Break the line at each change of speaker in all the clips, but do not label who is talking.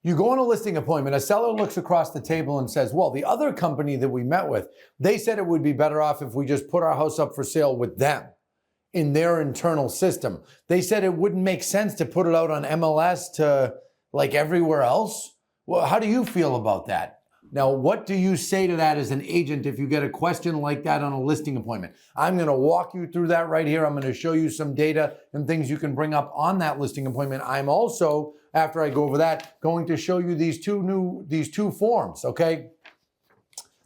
You go on a listing appointment, a seller looks across the table and says, well, the other company that we met with, they said it would be better off if we just put our house up for sale with them in their internal system. They said it wouldn't make sense to put it out on MLS to like everywhere else. Well, how do you feel about that? Now, what do you say to that as an agent if you get a question like that on a listing appointment? I'm going to walk you through that right here. I'm going to show you some data and things you can bring up on that listing appointment. I'm also, after I go over that, going to show you these two forms, okay?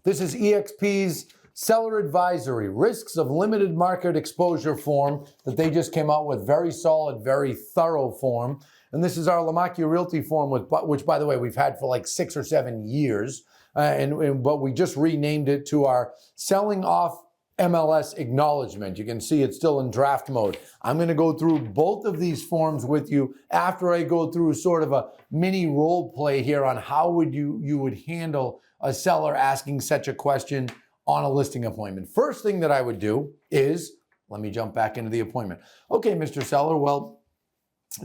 This is EXP's Seller Advisory, Risks of Limited Market Exposure form that they just came out with. Very solid, very thorough form. And this is our Lamacchia Realty form, which, by the way, we've had for like 6 or 7 years. But we just renamed it to our Selling Off MLS Acknowledgement. You can see it's still in draft mode. I'm going to go through both of these forms with you after I go through sort of a mini role play here on how you would handle a seller asking such a question on a listing appointment. First thing that I would do is, let me jump back into the appointment. Okay, Mr. Seller, well,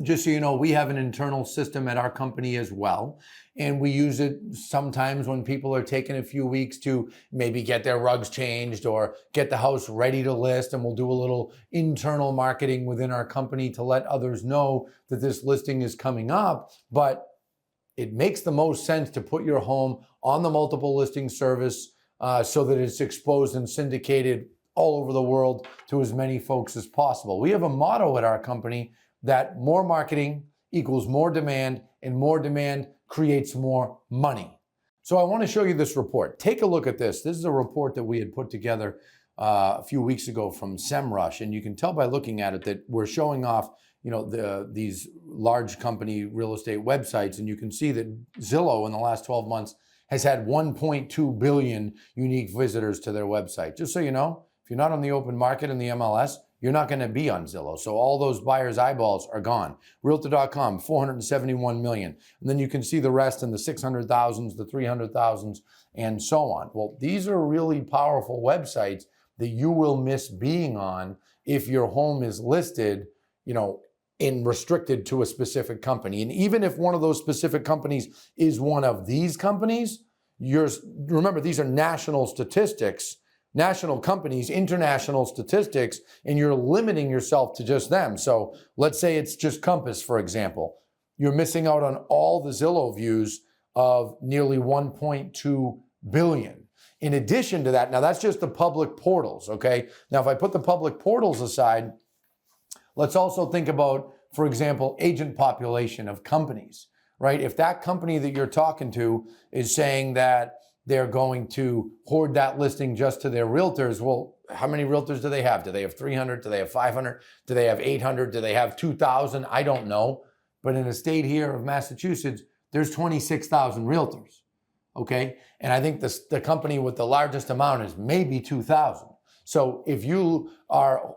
just so you know, we have an internal system at our company as well. And we use it sometimes when people are taking a few weeks to maybe get their rugs changed or get the house ready to list. And we'll do a little internal marketing within our company to let others know that this listing is coming up. But it makes the most sense to put your home on the multiple listing service so that it's exposed and syndicated all over the world to as many folks as possible. We have a motto at our company that more marketing equals more demand, and more demand creates more money. So I want to show you this report. Take a look at this. This is a report that we had put together a few weeks ago from SEMrush, and you can tell by looking at it that we're showing off, these large company real estate websites, and you can see that Zillow in the last 12 months has had 1.2 billion unique visitors to their website. Just so you know, if you're not on the open market in the MLS, you're not going to be on Zillow. So all those buyers' eyeballs are gone. Realtor.com, 471 million. And then you can see the rest in the 600,000s, the 300,000s, and so on. Well, these are really powerful websites that you will miss being on if your home is listed, and restricted to a specific company. And even if one of those specific companies is one of these companies, remember, these are national statistics, national companies, international statistics, and you're limiting yourself to just them. So let's say it's just Compass, for example. You're missing out on all the Zillow views of nearly 1.2 billion. In addition to that, now that's just the public portals, okay? Now, if I put the public portals aside, let's also think about, for example, agent population of companies, right? If that company that you're talking to is saying that they're going to hoard that listing just to their realtors, well, how many realtors do they have? Do they have 300? Do they have 500? Do they have 800? Do they have 2,000? I don't know. But in a state here of Massachusetts, there's 26,000 realtors, okay? And I think the company with the largest amount is maybe 2,000. So if you are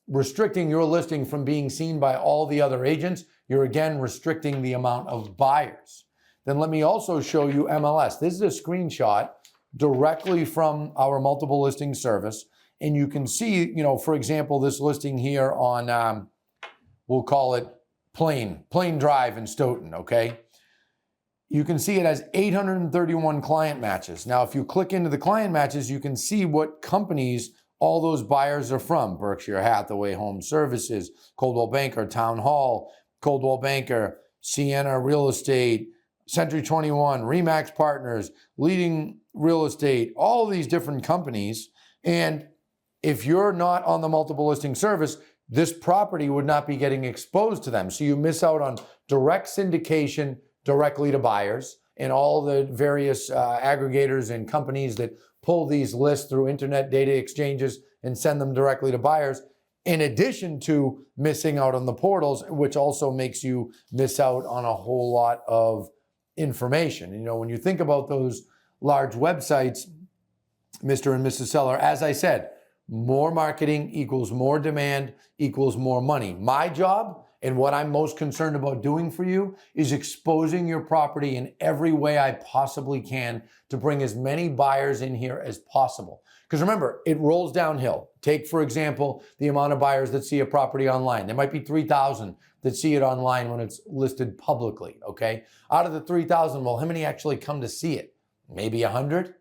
restricting your listing from being seen by all the other agents, you're again restricting the amount of buyers. Then let me also show you MLS. This is a screenshot directly from our multiple listing service. And you can see, for example, this listing here on, we'll call it Plain Drive in Stoughton, okay? You can see it has 831 client matches. Now, if you click into the client matches, you can see what companies all those buyers are from. Berkshire Hathaway Home Services, Coldwell Banker Town Hall, Coldwell Banker, Sienna Real Estate, Century 21, Remax Partners, Leading Real Estate, all these different companies. And if you're not on the multiple listing service, this property would not be getting exposed to them. So you miss out on direct syndication directly to buyers and all the various aggregators and companies that pull these lists through internet data exchanges and send them directly to buyers, in addition to missing out on the portals, which also makes you miss out on a whole lot of information. When you think about those large websites, Mr. and Mrs. Seller, as I said, more marketing equals more demand equals more money. My job And what I'm most concerned about doing for you is exposing your property in every way I possibly can to bring as many buyers in here as possible. Because remember, it rolls downhill. Take, for example, the amount of buyers that see a property online. There might be 3,000 that see it online when it's listed publicly, okay? Out of the 3,000, well, how many actually come to see it? Maybe 100,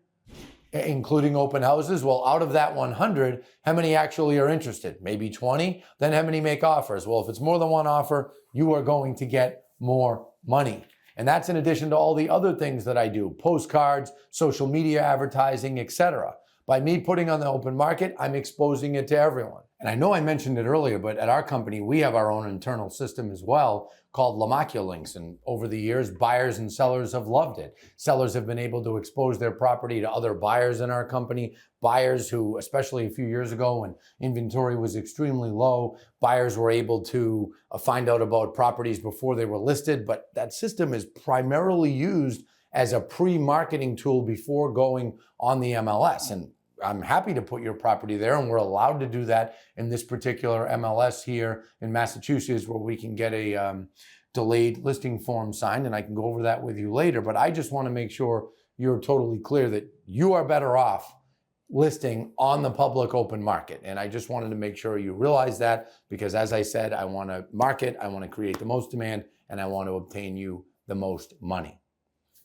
including open houses. Well, out of that 100, how many actually are interested? Maybe 20. Then how many make offers? Well, if it's more than one offer, you are going to get more money. And that's in addition to all the other things that I do, postcards, social media advertising, etc. By me putting on the open market, I'm exposing it to everyone. And I know I mentioned it earlier, but at our company, we have our own internal system as well called Links. And over the years, buyers and sellers have loved it. Sellers have been able to expose their property to other buyers in our company. Buyers who, especially a few years ago when inventory was extremely low, buyers were able to find out about properties before they were listed. But that system is primarily used as a pre-marketing tool before going on the MLS. And I'm happy to put your property there, and we're allowed to do that in this particular MLS here in Massachusetts, where we can get a delayed listing form signed, and I can go over that with you later. But I just want to make sure you're totally clear that you are better off listing on the public open market. And I just wanted to make sure you realize that, because as I said, I want to market, I want to create the most demand, and I want to obtain you the most money.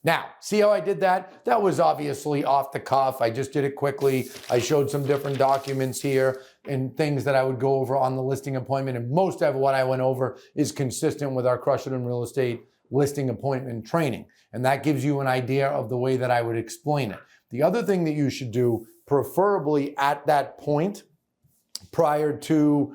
Now, see how I did that? That was obviously off the cuff. I just did it quickly. I showed some different documents here and things that I would go over on the listing appointment. And most of what I went over is consistent with our Crush It in Real Estate listing appointment training. And that gives you an idea of the way that I would explain it. The other thing that you should do, preferably at that point, prior to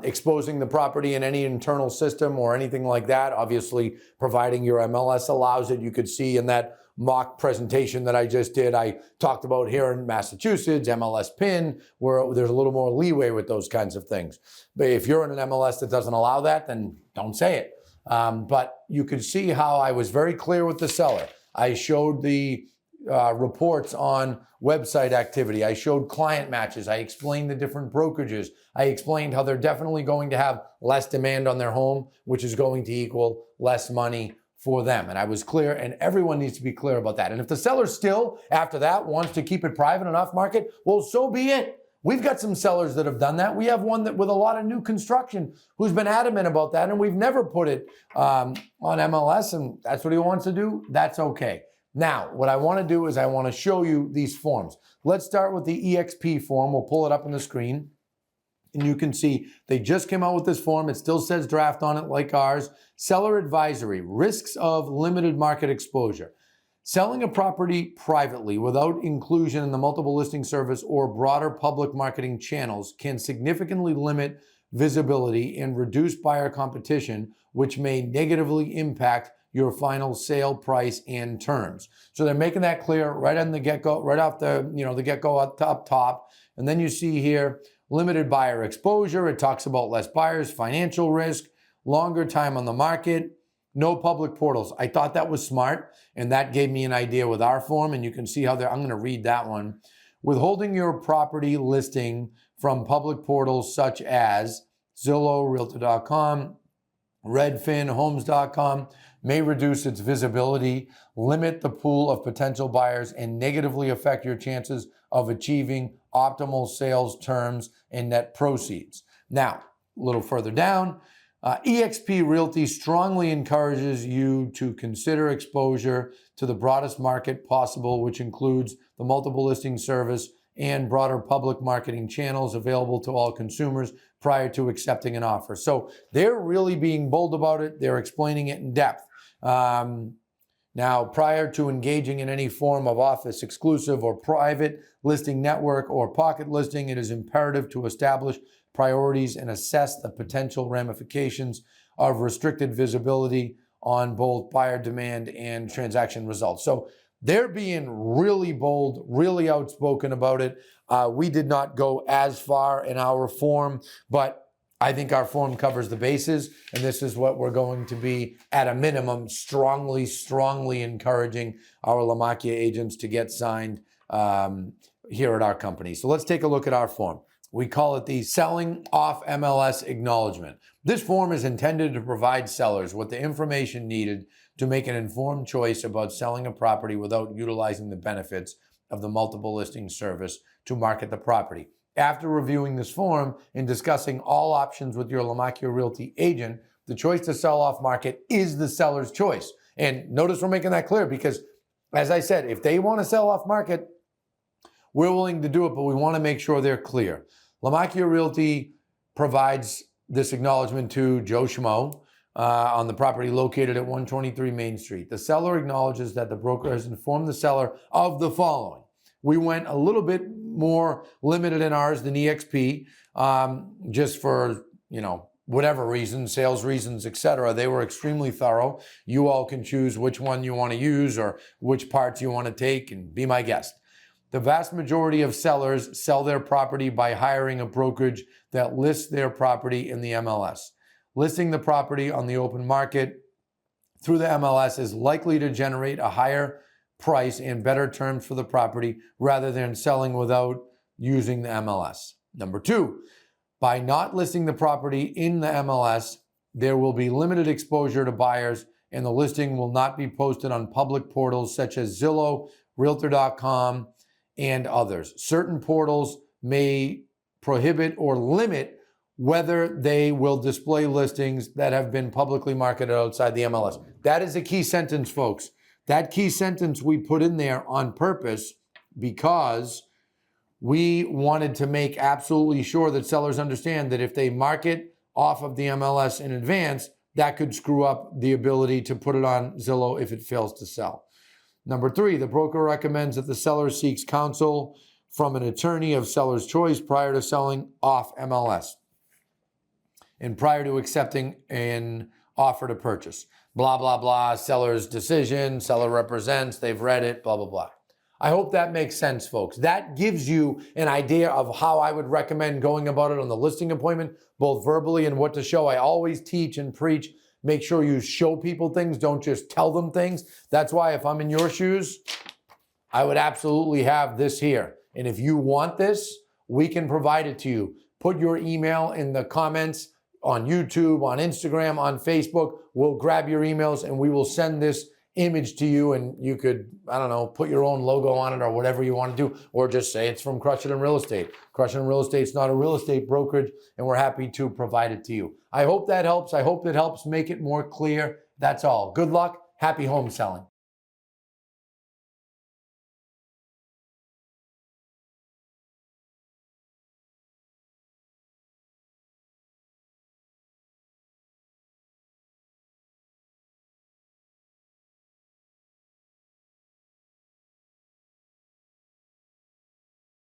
exposing the property in any internal system or anything like that, obviously providing your MLS allows it. You could see in that mock presentation that I just did, I talked about here in Massachusetts, MLS PIN, where there's a little more leeway with those kinds of things. But if you're in an MLS that doesn't allow that, then don't say it. But you could see how I was very clear with the seller. I showed the reports on website activity. I showed client matches. I explained the different brokerages. I explained how they're definitely going to have less demand on their home, which is going to equal less money for them. And I was clear, and everyone needs to be clear about that. And if the seller still, after that, wants to keep it private and off market, well, so be it. We've got some sellers that have done that. We have one that with a lot of new construction who's been adamant about that, and we've never put it on MLS, and that's what he wants to do. That's okay. Now, what I want to do is I want to show you these forms. Let's start with the EXP form. We'll pull it up on the screen. And you can see they just came out with this form. It still says draft on it like ours. Seller advisory, risks of limited market exposure. Selling a property privately without inclusion in the multiple listing service or broader public marketing channels can significantly limit visibility and reduce buyer competition, which may negatively impact your final sale price and terms. So they're making that clear right on the get-go, right off the, the get-go up top. And then you see here, limited buyer exposure. It talks about less buyers, financial risk, longer time on the market, no public portals. I thought that was smart, and that gave me an idea with our form, and you can see how I'm going to read that one. Withholding your property listing from public portals such as Zillow, Realtor.com, Redfin, Homes.com may reduce its visibility, limit the pool of potential buyers, and negatively affect your chances of achieving optimal sales terms and net proceeds. Now, a little further down, eXp Realty strongly encourages you to consider exposure to the broadest market possible, which includes the multiple listing service and broader public marketing channels available to all consumers prior to accepting an offer. So they're really being bold about it. They're explaining it in depth. Now, prior to engaging in any form of office exclusive or private listing network or pocket listing, it is imperative to establish priorities and assess the potential ramifications of restricted visibility on both buyer demand and transaction results. So they're being really bold, really outspoken about it. We did not go as far in our form, but I think our form covers the bases, and this is what we're going to be, at a minimum, strongly encouraging our Lamakia agents to get signed here at our company. So let's take a look at our form. We call it the Selling Off MLS Acknowledgement. This form is intended to provide sellers with the information needed to make an informed choice about selling a property without utilizing the benefits of the multiple listing service to market the property. After reviewing this form and discussing all options with your Lamacchia Realty agent, the choice to sell off market is the seller's choice. And notice we're making that clear because, as I said, if they want to sell off market, we're willing to do it, but we want to make sure they're clear. Lamacchia Realty provides this acknowledgement to Joe Schmo on the property located at 123 Main Street. The seller acknowledges that the broker has informed the seller of the following. We went a little bit more limited in ours than EXP, just for, whatever reasons, sales reasons, etc. They were extremely thorough. You all can choose which one you want to use or which parts you want to take and be my guest. The vast majority of sellers sell their property by hiring a brokerage that lists their property in the MLS. Listing the property on the open market through the MLS is likely to generate a higher price and better terms for the property rather than selling without using the MLS. Number two, by not listing the property in the MLS, there will be limited exposure to buyers and the listing will not be posted on public portals such as Zillow, Realtor.com, and others. Certain portals may prohibit or limit whether they will display listings that have been publicly marketed outside the MLS. That is a key sentence, folks. That key sentence we put in there on purpose because we wanted to make absolutely sure that sellers understand that if they market off of the MLS in advance, that could screw up the ability to put it on Zillow if it fails to sell. Number three, the broker recommends that the seller seeks counsel from an attorney of seller's choice prior to selling off MLS and prior to accepting an offer to purchase. Blah, blah, blah, seller's decision, seller represents, they've read it, blah, blah, blah. I hope that makes sense, folks. That gives you an idea of how I would recommend going about it on the listing appointment, both verbally and what to show. I always teach and preach. Make sure you show people things, don't just tell them things. That's why if I'm in your shoes, I would absolutely have this here. And if you want this, we can provide it to you. Put your email in the comments on YouTube, on Instagram, on Facebook. We'll grab your emails and we will send this image to you and you could, put your own logo on it or whatever you want to do, or just say it's from Crush It in Real Estate. Crush It in Real Estate is not a real estate brokerage and we're happy to provide it to you. I hope that helps. I hope it helps make it more clear. That's all. Good luck. Happy home selling.